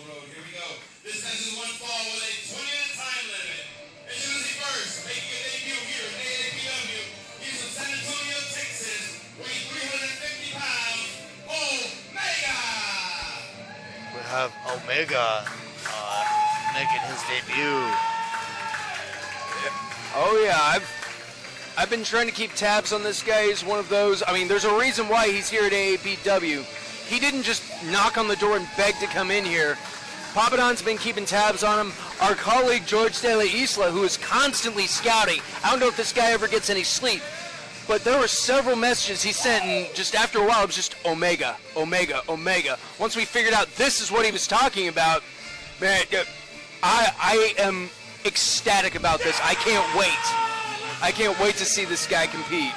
Here we go. This is one fall with a 20-minute time limit. As soon as he first making a debut here at AAPW, he's from San Antonio, Texas, weighing 350 pounds, Omega. We have Omega making his debut. Oh yeah, I've been trying to keep tabs on this guy. He's one of those. I mean, there's a reason why he's here at AAPW. He didn't just knock on the door and beg to come in here. Papadon's been keeping tabs on him. Our colleague George De La Isla, who is constantly scouting. I don't know if this guy ever gets any sleep, but there were several messages he sent, and just after a while, it was just Omega, Omega, Omega. Once we figured out this is what he was talking about, man, I am ecstatic about this. I can't wait. I can't wait to see this guy compete.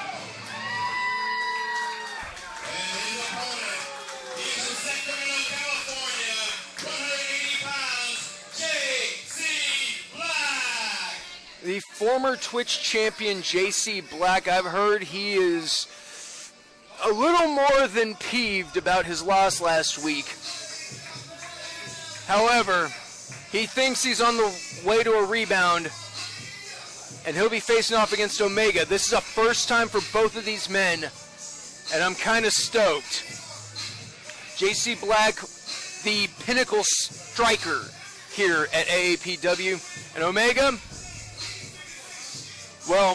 The former Twitch champion JC Black, I've heard he is a little more than peeved about his loss last week. However, he thinks he's on the way to a rebound, and he'll be facing off against Omega. This is a first time for both of these men, and I'm kind of stoked. JC Black, the pinnacle striker here at AAPW, and Omega, well,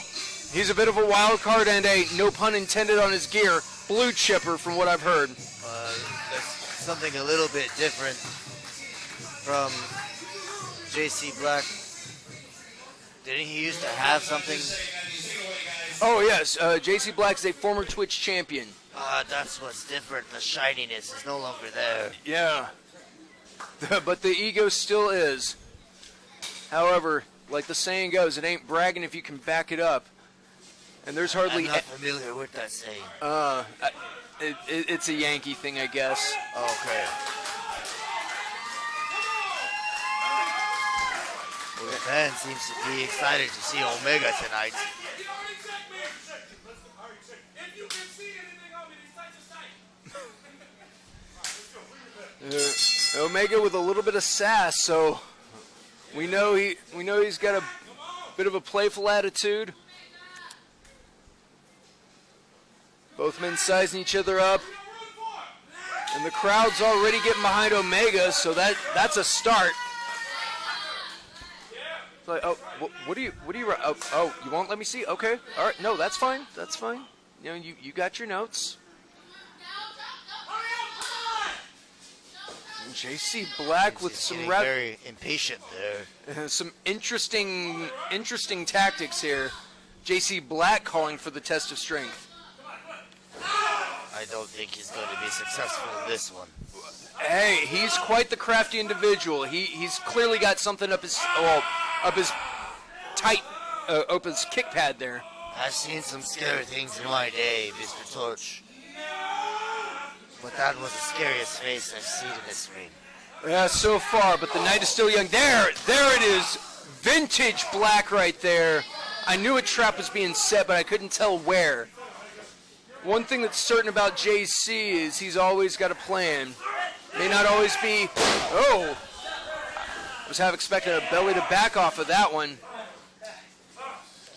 he's a bit of a wild card and a, no pun intended on his gear, blue chipper from what I've heard. That's something a little bit different from JC Black. Didn't he used to have something? Oh, yes. JC Black's a former Twitch champion. That's what's different. The shininess is no longer there. Yeah. But the ego still is. However, like the saying goes, it ain't bragging if you can back it up. And there's hardly... I'm not familiar with that saying. It's a Yankee thing, I guess. Okay. Well, the fan seems to be excited to see Omega tonight. Omega with a little bit of sass, so we know he's got a bit of a playful attitude. Both men sizing each other up, and the crowd's already getting behind Omega, so that's a start. It's like, oh, what do you? Oh, you won't let me see? Okay, all right, no, that's fine, that's fine. You know, you got your notes. JC Black with some very impatient there. Some interesting tactics here. JC Black calling for the test of strength. I don't think he's going to be successful in this one. Hey, he's quite the crafty individual. He's clearly got something up his kick pad there. I've seen some scary things in my day, Mr. Torch. But that was the scariest face I've seen in this ring. Yeah, so far, but the night is still young. There it is. Vintage Black right there. I knew a trap was being set, but I couldn't tell where. One thing that's certain about JC is he's always got a plan. May not always be... Oh! I was half expecting a belly to back off of that one.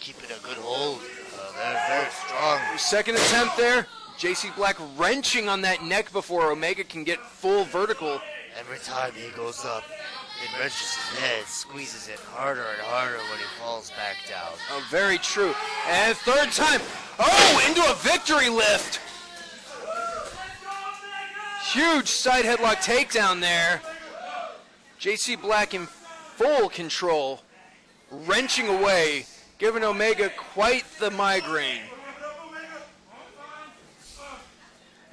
Keeping a good hold. They're very strong. Second attempt there. JC Black wrenching on that neck before Omega can get full vertical. Every time he goes up, it wrenches his head, squeezes it harder and harder when he falls back down. Oh, very true. And third time. Oh, into a victory lift. Huge side headlock takedown there. JC Black in full control, wrenching away, giving Omega quite the migraine.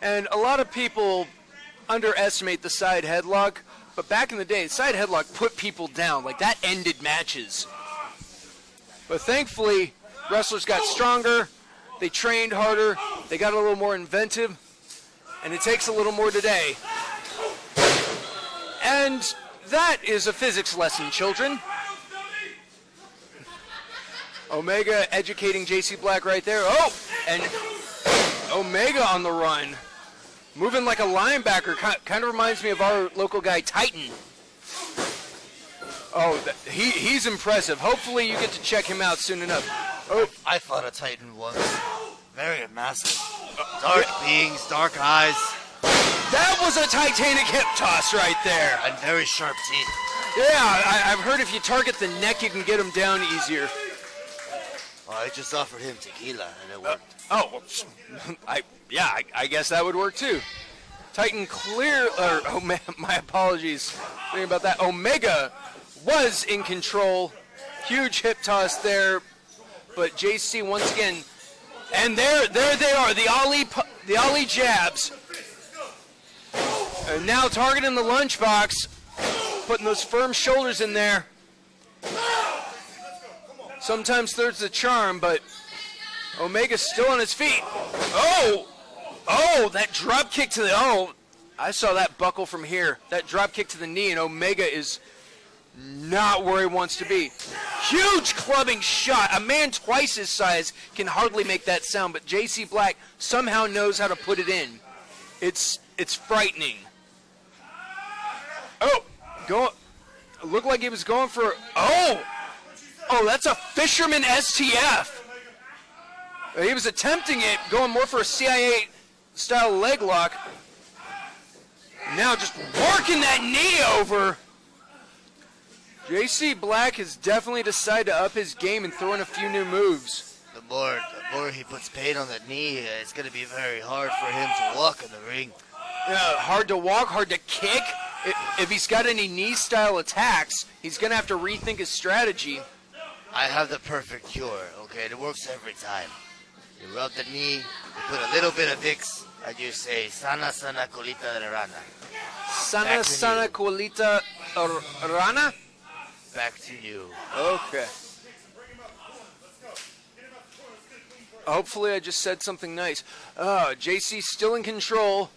And a lot of people underestimate the side headlock, but back in the day, side headlock put people down. Like, that ended matches. But thankfully, wrestlers got stronger, they trained harder, they got a little more inventive, and it takes a little more today. And that is a physics lesson, children. Omega educating JC Black right there. Oh, and Omega on the run. Moving like a linebacker, kind of reminds me of our local guy, Titan. Oh, he's impressive. Hopefully you get to check him out soon enough. Oh, I fought a Titan once. Very massive. Dark beings, dark eyes, that was a Titanic hip toss right there. and very sharp teeth. Yeah, I've heard if you target the neck, you can get him down easier. Well, I just offered him tequila, and it worked. Oh, I guess that would work too. Titan my apologies. Thinking about that. Omega was in control. Huge hip toss there, but JC once again, and there they are, the Ali jabs. And now targeting the lunchbox, putting those firm shoulders in there. Sometimes third's the charm, but Omega's still on his feet. Oh, that drop kick to the, I saw that buckle from here. That drop kick to the knee, and Omega is not where he wants to be. Huge clubbing shot. A man twice his size can hardly make that sound, but JC Black somehow knows how to put it in. It's frightening. Looked like he was going for, that's a Fisherman STF. He was attempting it, going more for a CIA-style leg lock. Now just working that knee over. JC Black has definitely decided to up his game and throw in a few new moves. The more he puts pain on that knee, it's going to be very hard for him to walk in the ring. Hard to walk, hard to kick. If he's got any knee-style attacks, he's going to have to rethink his strategy. I have the perfect cure, okay? It works every time. You rub the knee, you put a little bit of Vicks, and you say, Sana sana colita de rana. Sana colita rana? Back to you. Okay. Hopefully I just said something nice. JC's still in control.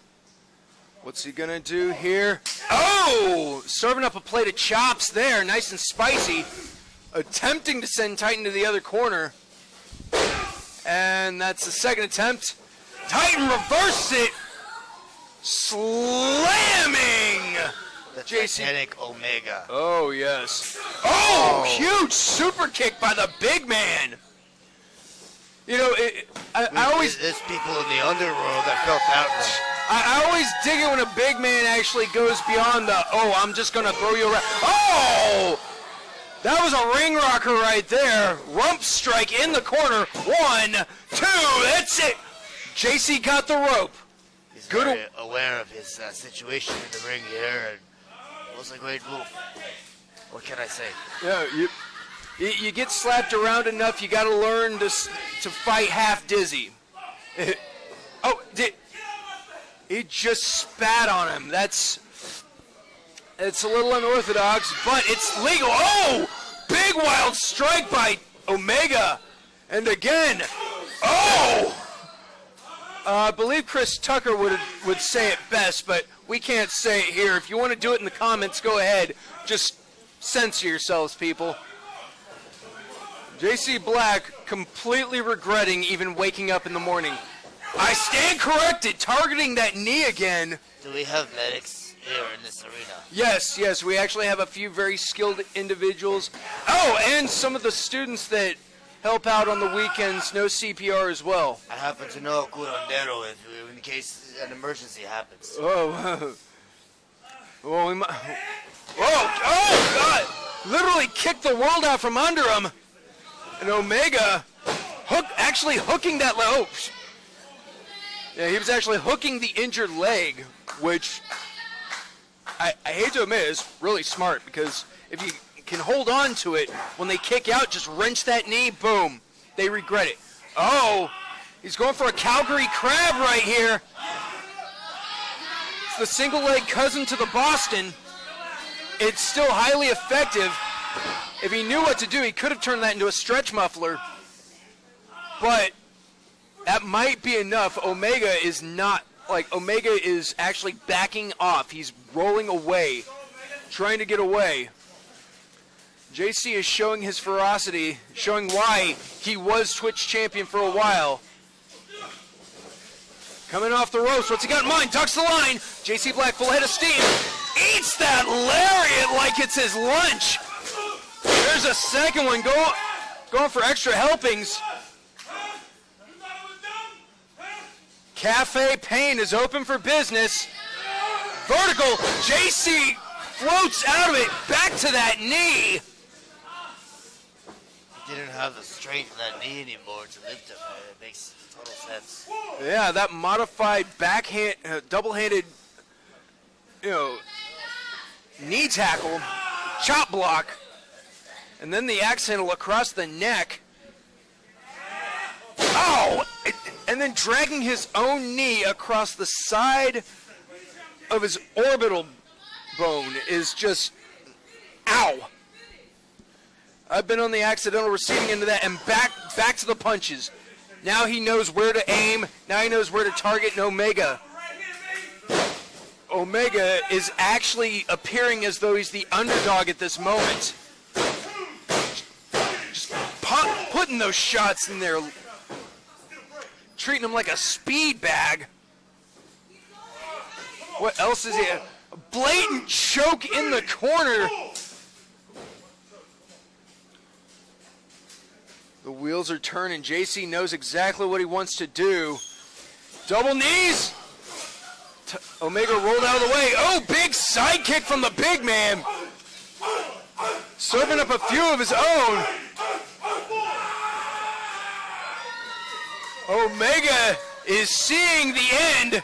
What's he gonna do here? Serving up a plate of chops there, nice and spicy. Attempting to send Titan to the other corner. And that's the second attempt. Titan reversed it. Slamming! The JC. Titanic Omega. Oh, yes. Huge super kick by the big man. You know, I always... There's people in the underworld that felt that way. I always dig it when a big man actually goes beyond the, I'm just going to throw you around. That was a ring rocker right there. Rump strike in the corner. 1, 2, that's it. JC got the rope. He's very aware of his situation in the ring here, and it was a great move. What can I say? Yeah, you get slapped around enough, you got to learn to fight half dizzy. He just spat on him. It's a little unorthodox, but it's legal. Big wild strike by Omega. And again, I believe Chris Tucker would say it best, but we can't say it here. If you want to do it in the comments, go ahead. Just censor yourselves, people. JC Black completely regretting even waking up in the morning. I stand corrected, targeting that knee again. Do we have medics here in this arena? Yes, we actually have a few very skilled individuals. And some of the students that help out on the weekends know CPR as well. I happen to know a curandero in case an emergency happens. Well, we might... God! Literally kicked the world out from under him. And Omega actually hooking that leg. Yeah, he was actually hooking the injured leg, which I hate to admit is really smart, because if you can hold on to it, when they kick out, just wrench that knee, boom. They regret it. He's going for a Calgary crab right here. It's the single leg cousin to the Boston. It's still highly effective. If he knew what to do, he could have turned that into a stretch muffler. But that might be enough. Omega is actually backing off. He's rolling away, trying to get away. JC is showing his ferocity, showing why he was Twitch champion for a while. Coming off the ropes, what's he got in mind? Ducks the line. JC Black full head of steam. Eats that lariat like it's his lunch. There's a second one going for extra helpings. Cafe Pain is open for business. Vertical. JC floats out of it. Back to that knee. He didn't have the strength of that knee anymore to lift him. It makes total sense. Yeah, that modified backhand, double-handed, knee tackle, chop block, and then the axe handle across the neck. Oh! And then dragging his own knee across the side of his orbital bone is just, ow. I've been on the accidental receiving end of that, and back to the punches. Now he knows where to aim. Now he knows where to target Omega. Omega is actually appearing as though he's the underdog at this moment. Just putting those shots in there. Treating him like a speed bag. What else is he? A blatant choke in the corner. The wheels are turning. JC knows exactly what he wants to do. Double knees. Omega rolled out of the way. Oh, big side kick from the big man. Serving up a few of his own. Omega is seeing the end.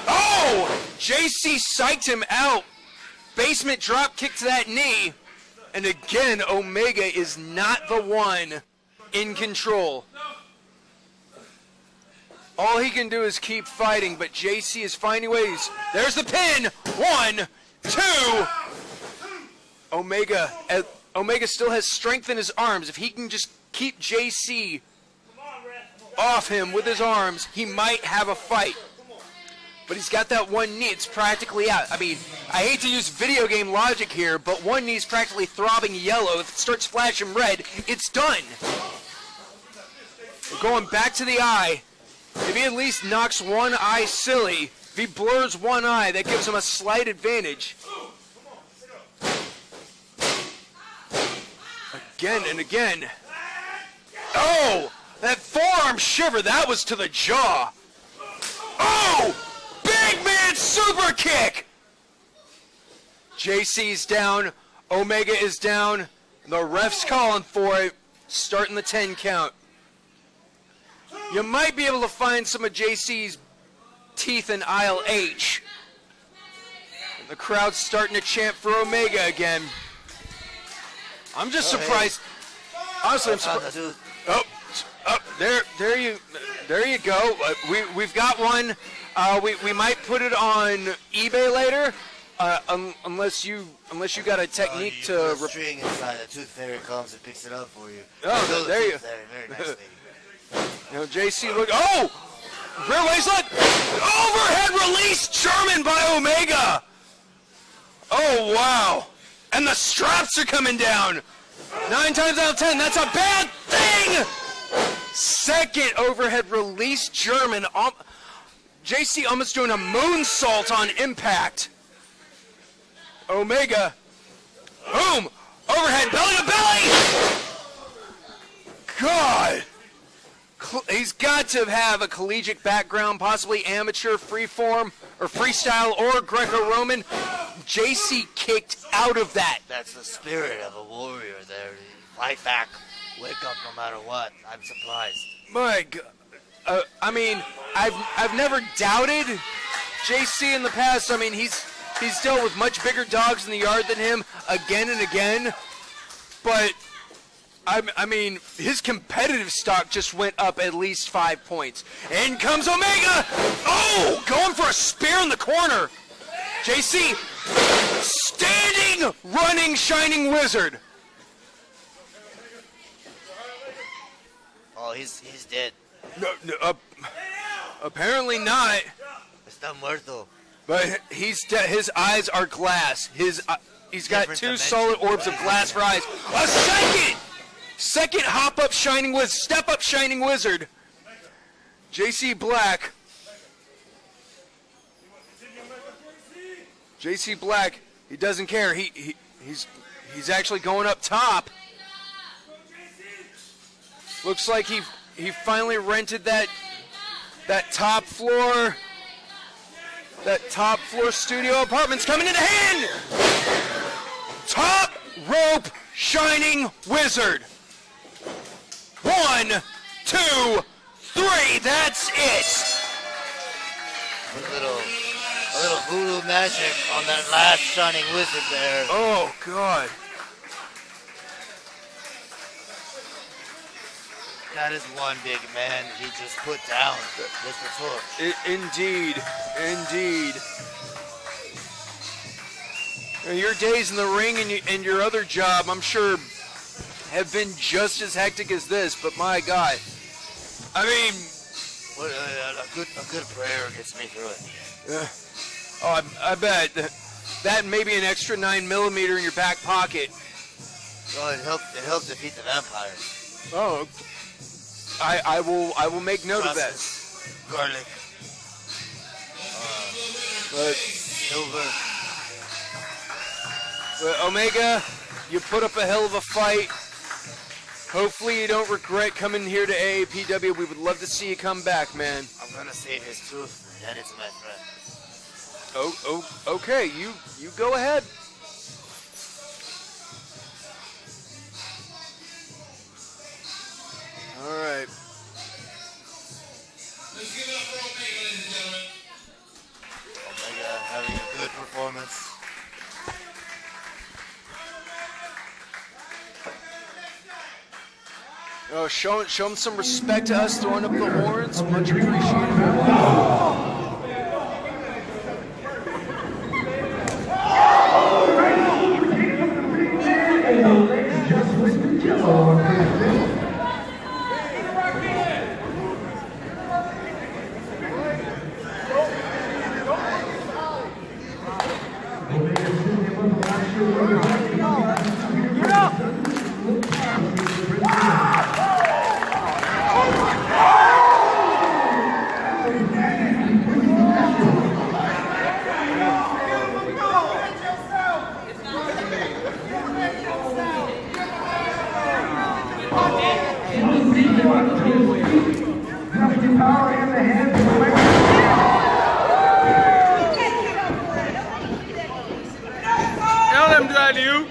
Oh! JC psyched him out. Basement drop kick to that knee. And again, Omega is not the one in control. All he can do is keep fighting, but JC is finding ways. There's the pin. 1, 2. Omega still has strength in his arms. If he can just keep JC off him with his arms, he might have a fight. But he's got that one knee. It's practically out. I mean, I hate to use video game logic here, but one knee's practically throbbing yellow. If it starts flashing red, it's done. We're going back to the eye. If he at least knocks one eye silly, if he blurs one eye, that gives him a slight advantage. Again and again. Oh! That forearm shiver, that was to the jaw. Oh! Big man super kick! JC's down. Omega is down. The ref's calling for it. Starting the 10 count. You might be able to find some of JC's teeth in aisle H. The crowd's starting to chant for Omega again. I'm just surprised. Honestly, I'm surprised. There you go. We've got one. We might put it on eBay later, unless you got a technique you to. put a string inside. The Tooth Fairy comes and picks it up for you. Oh, there you. Very nicely. JC look. Oh, rear waistlet, overhead release German by Omega. Oh wow, and the straps are coming down. 9 times out of 10, that's a bad thing. Second overhead release German. JC almost doing a moonsault on impact. Omega. Boom. Overhead belly to belly. God. He's got to have a collegiate background, possibly amateur, freeform, or freestyle, or Greco-Roman. JC kicked out of that. That's the spirit of a warrior there. Fight back. Wake up no matter what. I'm surprised. My God. I mean, I've never doubted JC in the past. I mean, he's dealt with much bigger dogs in the yard than him again and again. But I mean, his competitive stock just went up at least 5 points. In comes Omega. Oh, going for a spear in the corner. JC, standing, running, shining wizard. Oh, he's dead. No, apparently not. Está muerto. But he's his eyes are glass. He's got Different 2 dimension. solid orbs of glass for eyes. A second hop up shining wizard, step up shining wizard. JC Black. JC Black, he doesn't care. He's He's actually going up top. Looks like he finally rented that top floor studio apartments. Coming into hand. Top rope shining wizard. 1, 2, 3. That's it. A little voodoo magic on that last shining wizard there. Oh God. That is one big man he just put down, Mr. Torch. Indeed. Your days in the ring and your other job, I'm sure, have been just as hectic as this. But my God, I mean, What, a good prayer gets me through it. I bet that and maybe an extra 9mm in your back pocket. Well, it helped defeat the vampires. Oh, I will make note of that. Process, garlic, But silver. Omega, you put up a hell of a fight. Hopefully you don't regret coming here to AAPW. We would love to see you come back, man. I'm gonna save his tooth. That is my friend. Okay. You go ahead. All right. Let's give it up for Omega, ladies and gentlemen. Omega having a good performance. Oh, show him some respect to us, throwing up the horns. Much appreciated. Tell them that you.